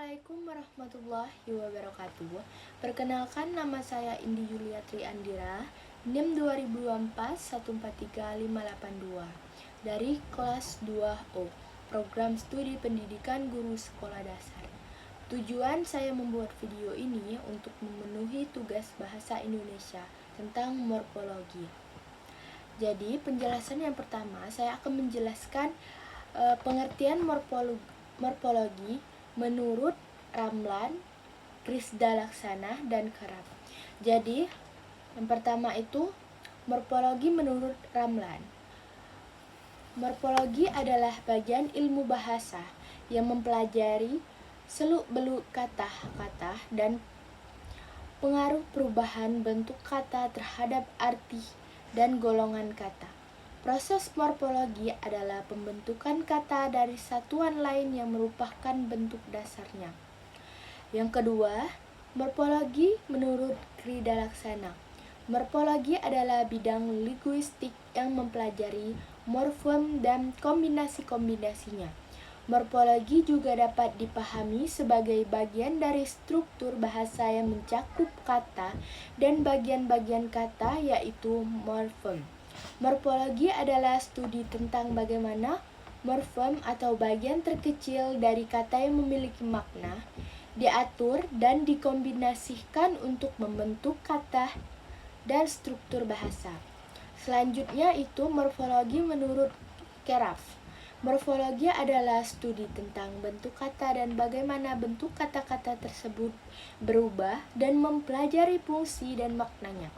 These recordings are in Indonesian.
Assalamualaikum warahmatullahi wabarakatuh. Perkenalkan, nama saya Indi Yuliatri Andira, NIM 2024 143582 dari kelas 2O, Program Studi Pendidikan Guru Sekolah Dasar. Tujuan saya membuat video ini untuk memenuhi tugas bahasa Indonesia tentang morfologi. Jadi, penjelasan yang pertama, saya akan menjelaskan pengertian morfologi menurut Ramlan, Krisda Laksana, dan Kerap. Jadi, yang pertama itu morfologi menurut Ramlan. Morfologi adalah bagian ilmu bahasa yang mempelajari seluk-beluk kata-kata dan pengaruh perubahan bentuk kata terhadap arti dan golongan kata. Proses morfologi adalah pembentukan kata dari satuan lain yang merupakan bentuk dasarnya. Yang kedua, morfologi menurut Krisda Laksana. Morfologi adalah bidang linguistik yang mempelajari morfem dan kombinasi-kombinasinya. Morfologi juga dapat dipahami sebagai bagian dari struktur bahasa yang mencakup kata dan bagian-bagian kata, yaitu morfem. Morfologi adalah studi tentang bagaimana morfem atau bagian terkecil dari kata yang memiliki makna diatur dan dikombinasikan untuk membentuk kata dan struktur bahasa. Selanjutnya itu morfologi menurut Kerap. Morfologi adalah studi tentang bentuk kata dan bagaimana bentuk kata-kata tersebut berubah dan mempelajari fungsi dan maknanya.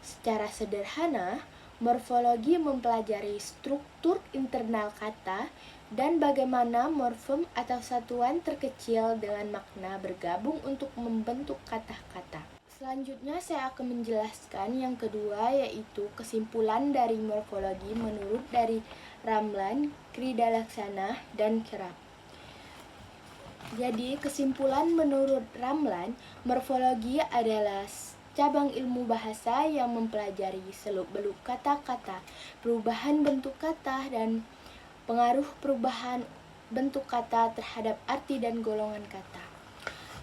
Secara sederhana, morfologi mempelajari struktur internal kata dan bagaimana morfem atau satuan terkecil dengan makna bergabung untuk membentuk kata-kata. Selanjutnya saya akan menjelaskan yang kedua, yaitu kesimpulan dari morfologi menurut dari Ramlan, Krisda Laksana, dan Kerap. Jadi, kesimpulan menurut Ramlan, morfologi adalah cabang ilmu bahasa yang mempelajari seluk-beluk kata-kata, perubahan bentuk kata, dan pengaruh perubahan bentuk kata terhadap arti dan golongan kata.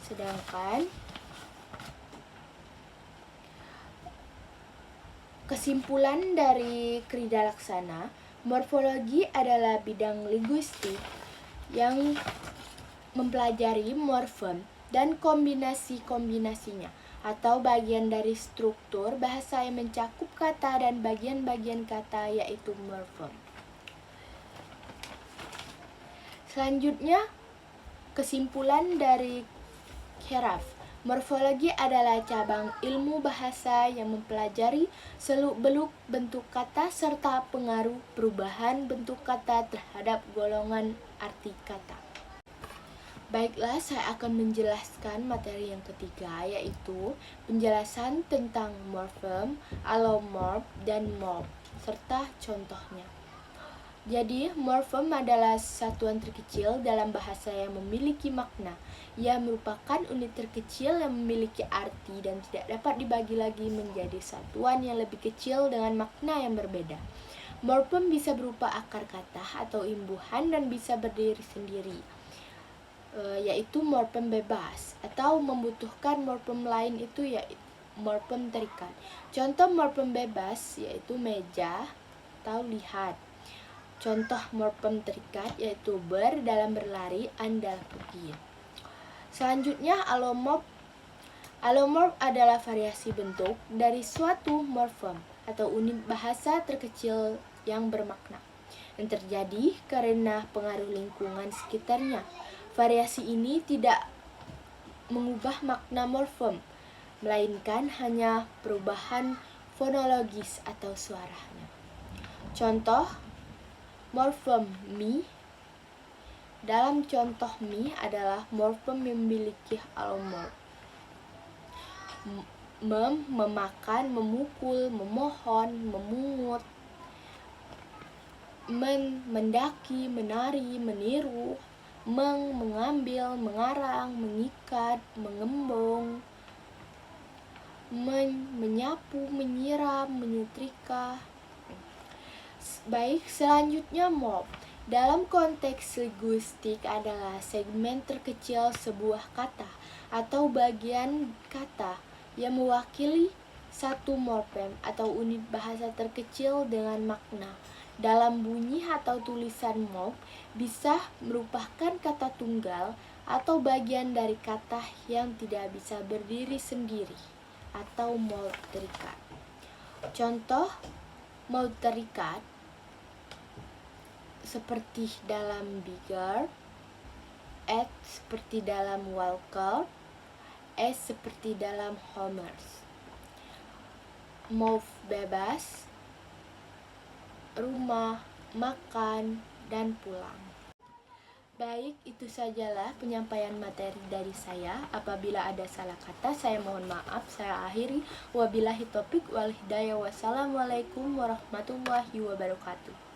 Sedangkan kesimpulan dari Krisda Laksana, morfologi adalah bidang linguistik yang mempelajari morfem dan kombinasi-kombinasinya, atau bagian dari struktur bahasa yang mencakup kata dan bagian-bagian kata, yaitu morfem. Selanjutnya, kesimpulan dari Kerap. Morfologi adalah cabang ilmu bahasa yang mempelajari seluk-beluk bentuk kata serta pengaruh perubahan bentuk kata terhadap golongan arti kata. Baiklah, saya akan menjelaskan materi yang ketiga, yaitu penjelasan tentang morfem, allomorf, dan morf, serta contohnya. Jadi, morfem adalah satuan terkecil dalam bahasa yang memiliki makna. Ia merupakan unit terkecil yang memiliki arti dan tidak dapat dibagi lagi menjadi satuan yang lebih kecil dengan makna yang berbeda. Morfem bisa berupa akar kata atau imbuhan dan bisa berdiri sendiri, yaitu morfem bebas, atau membutuhkan morfem lain, itu yaitu morfem terikat. Contoh morfem bebas yaitu meja atau lihat. Contoh morfem terikat yaitu ber dalam berlari, andal pergi. Selanjutnya, allomorf. Allomorf adalah variasi bentuk dari suatu morfem atau unit bahasa terkecil yang bermakna, yang terjadi karena pengaruh lingkungan sekitarnya. Variasi ini tidak mengubah makna morfem, melainkan hanya perubahan fonologis atau suaranya. Contoh morfem mi. Dalam contoh mi adalah morfem yang memiliki allomorf. Memakan, memukul, memohon, memungut, mendaki, menari, meniru, mengambil, mengarang, mengikat, mengembung, menyapu, menyiram, menyetrika. Baik, selanjutnya morf. Dalam konteks linguistik adalah segmen terkecil sebuah kata atau bagian kata yang mewakili satu morfem atau unit bahasa terkecil dengan makna. Dalam bunyi atau tulisan morf bisa merupakan kata tunggal atau bagian dari kata yang tidak bisa berdiri sendiri atau morf terikat. Contoh morf terikat seperti dalam bigger, at seperti dalam Walker, s seperti dalam Homers. Move bebas, rumah, makan, dan pulang. Baik, itu sajalah penyampaian materi dari saya. Apabila ada salah kata, saya mohon maaf. Saya akhiri. Wabillahi taufiq wal hidayah. Wassalamualaikum warahmatullahi wabarakatuh.